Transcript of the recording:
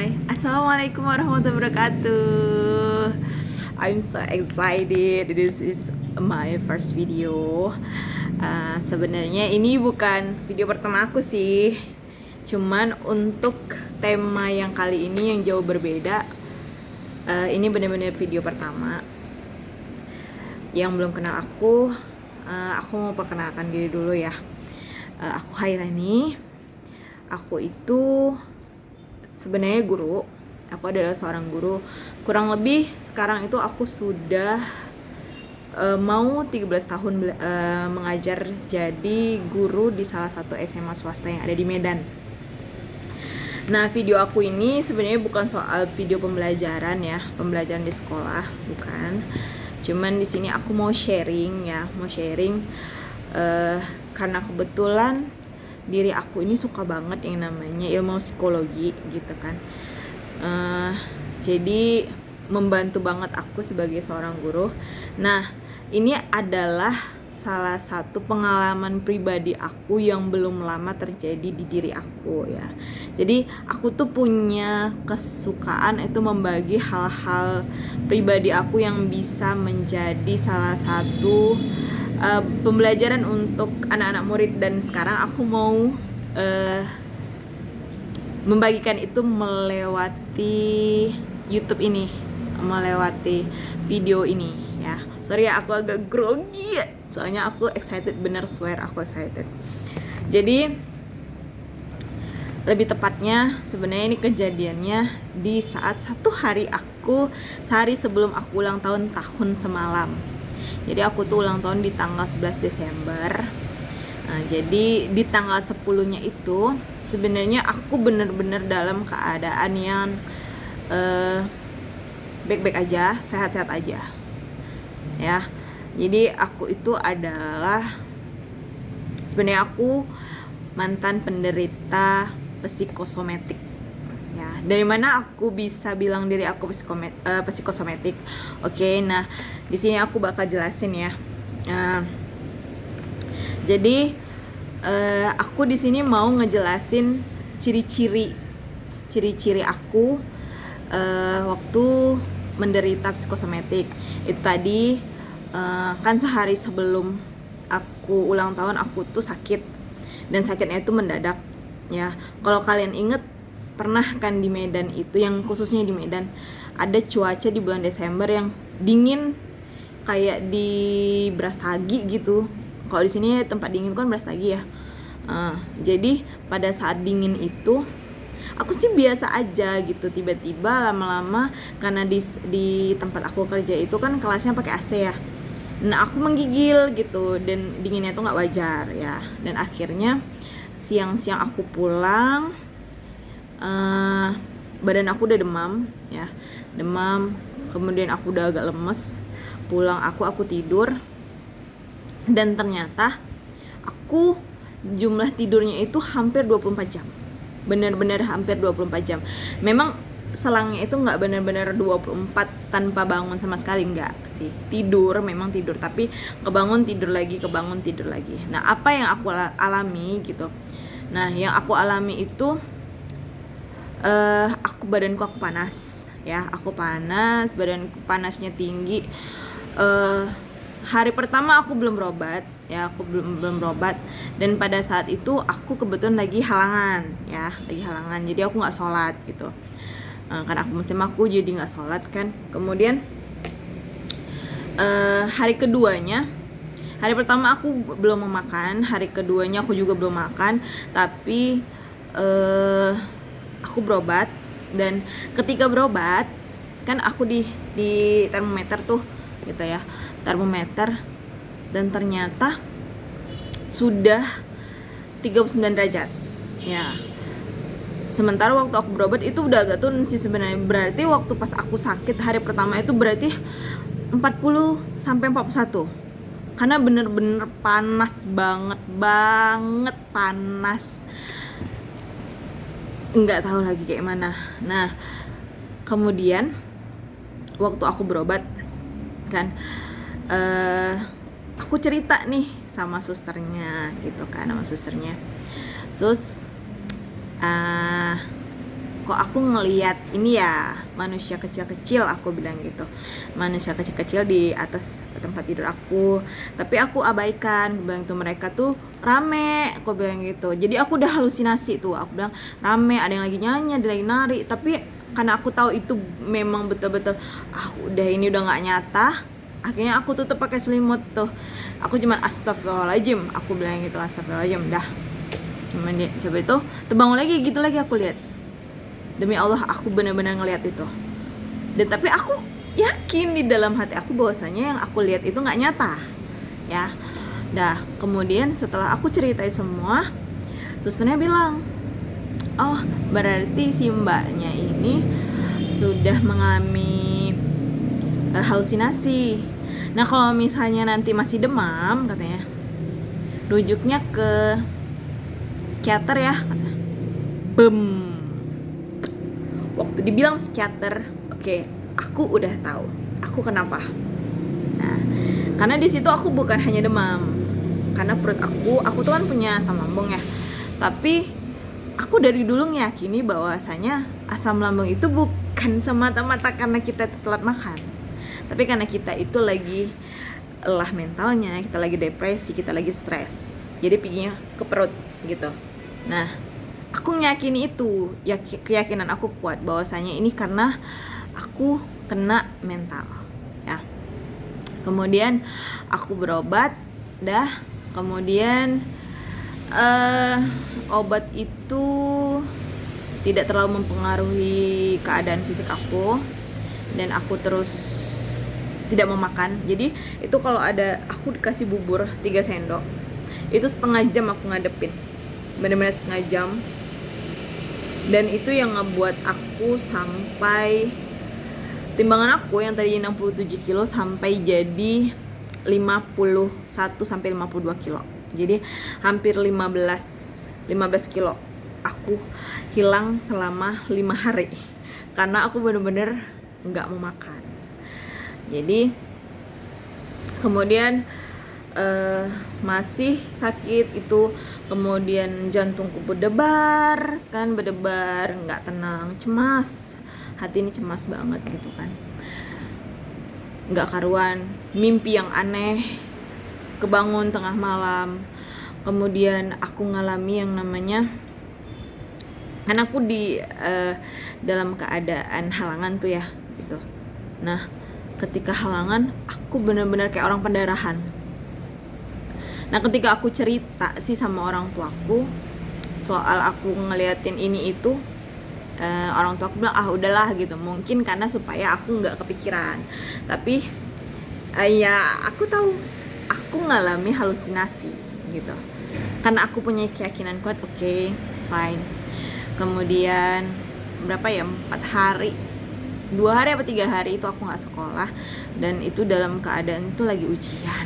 Hai, Assalamualaikum warahmatullahi wabarakatuh. I'm so excited. This is my first video. Sebenarnya ini bukan video pertama aku sih. Cuman untuk tema yang kali ini yang jauh berbeda. Ini benar-benar video pertama. Yang belum kenal aku mau perkenalkan diri dulu ya. Aku Hairani. Aku itu sebenarnya guru. Aku adalah seorang guru. Kurang lebih sekarang itu aku sudah mau 13 tahun mengajar jadi guru di salah satu SMA swasta yang ada di Medan. Nah, video aku ini sebenarnya bukan soal video pembelajaran ya, pembelajaran di sekolah, bukan. Cuman di sini aku mau sharing karena kebetulan diri aku ini suka banget yang namanya ilmu psikologi gitu kan. Jadi membantu banget aku sebagai seorang guru. Nah, ini adalah salah satu pengalaman pribadi aku yang belum lama terjadi di diri aku ya. Jadi aku tuh punya kesukaan itu membagi hal-hal pribadi aku yang bisa menjadi salah satu pembelajaran untuk anak-anak murid, dan sekarang aku mau membagikan itu melewati YouTube ini, melewati video ini ya. Sorry ya, aku agak grogi soalnya aku excited, bener swear aku excited. Jadi lebih tepatnya sebenarnya ini kejadiannya di saat sehari sebelum aku ulang tahun semalam. Jadi aku tuh ulang tahun di tanggal 11 Desember. Nah, jadi di tanggal 10-nya itu sebenarnya aku bener-bener dalam keadaan yang baik-baik aja, sehat-sehat aja. Ya. Jadi aku itu adalah sebenarnya aku mantan penderita psikosomatik. Ya, dari mana aku bisa bilang diri aku psikosomatik? Oke, nah di sini aku bakal jelasin ya. Jadi aku di sini mau ngejelasin ciri-ciri aku waktu menderita psikosomatik. Itu tadi kan sehari sebelum aku ulang tahun aku tuh sakit, dan sakitnya itu mendadak ya. Kalau kalian inget, pernah kan di Medan itu, yang khususnya di Medan ada cuaca di bulan Desember yang dingin kayak di Brastagi gitu. Kalau di sini tempat dingin kan Brastagi ya. Jadi pada saat dingin itu aku sih biasa aja gitu. Tiba-tiba lama-lama karena di tempat aku kerja itu kan kelasnya pakai AC ya. Nah, aku menggigil gitu, dan dinginnya tuh nggak wajar ya. Dan akhirnya siang-siang aku pulang, badan aku udah demam, kemudian aku udah agak lemes. Pulang aku tidur, dan ternyata aku jumlah tidurnya itu hampir 24 jam. Benar-benar hampir 24 jam. Memang selangnya itu nggak benar-benar 24 tanpa bangun sama sekali, nggak sih. Memang tidur, tapi kebangun tidur lagi. Nah, apa yang aku alami gitu? Nah, yang aku alami itu badanku panas ya. Aku panas, badanku panasnya tinggi. Hari pertama aku belum berobat ya, dan pada saat itu aku kebetulan lagi halangan, jadi aku nggak sholat gitu. Karena aku muslim, aku jadi nggak sholat kan. Kemudian hari pertama aku belum makan, hari keduanya aku juga belum makan, tapi aku berobat. Dan ketika berobat kan aku di termometer tuh gitu ya, dan ternyata sudah 39 derajat ya. Sementara waktu aku berobat itu udah agak turun sih sebenarnya. Berarti waktu pas aku sakit hari pertama itu berarti 40 sampai 41. Karena bener-bener panas banget panas. Nggak tahu lagi kayak mana. Nah, kemudian waktu aku berobat kan, aku cerita nih sama susternya gitu kan, sus, kok aku ngelihat ini ya manusia kecil-kecil, aku bilang gitu, manusia kecil-kecil di atas tempat tidur aku, tapi aku abaikan. Aku bilang itu mereka tuh rame, aku bilang gitu. Jadi aku udah halusinasi tuh, aku bilang rame, ada yang lagi nyanyi, ada yang lagi nari, tapi karena aku tahu itu memang betul-betul udah ini udah nggak nyata, akhirnya aku tutup pakai selimut tuh. Aku cuma astagfirullahaladzim, aku bilang gitu, astagfirullahaladzim dah. Cuman dia siapa itu terbangun lagi gitu lagi, aku lihat, demi Allah aku benar-benar ngelihat itu. Dan tapi aku yakin di dalam hati aku bahwasanya yang aku lihat itu nggak nyata ya. Dah kemudian setelah aku ceritain semua, susternya bilang, oh berarti si mbaknya ini sudah mengalami halusinasi. Nah kalau misalnya nanti masih demam, katanya rujuknya ke psikiater ya, kata. Waktu dibilang psikiater, oke, aku udah tahu aku kenapa. Nah, karena di situ aku bukan hanya demam, karena perut aku tuh kan punya asam lambung ya. Tapi aku dari dulu meyakini bahwasanya asam lambung itu bukan semata-mata karena kita telat makan, tapi karena kita itu lagi lelah mentalnya, kita lagi depresi, kita lagi stres, jadi pikinya ke perut gitu. Nah, aku meyakini itu, ya keyakinan aku kuat bahwasanya ini karena aku kena mental ya. Kemudian aku berobat dah, kemudian obat itu tidak terlalu mempengaruhi keadaan fisik aku, dan aku terus tidak mau makan. Jadi itu kalau ada aku dikasih bubur 3 sendok, itu setengah jam aku ngadepin, benar-benar setengah jam. Dan itu yang ngebuat aku sampai timbangan aku yang tadi 67 kilo sampai jadi 51 sampai 52 kilo. Jadi hampir 15 kilo aku hilang selama 5 hari karena aku bener-bener nggak mau makan. Jadi kemudian masih sakit itu, kemudian jantungku berdebar, nggak tenang, cemas, hati ini cemas banget gitu kan, nggak karuan, mimpi yang aneh, kebangun tengah malam. Kemudian aku ngalami yang namanya, kan aku di dalam keadaan halangan tuh ya gitu. Nah ketika halangan aku benar-benar kayak orang pendarahan. Nah ketika aku cerita sih sama orang tuaku soal aku ngeliatin ini itu, orang tua aku bilang udahlah gitu, mungkin karena supaya aku nggak kepikiran. Tapi ya aku tahu aku ngalami halusinasi gitu, karena aku punya keyakinan kuat. Oke, fine. Kemudian berapa ya, 4 hari, 2 hari apa 3 hari itu aku nggak sekolah, dan itu dalam keadaan itu lagi ujian.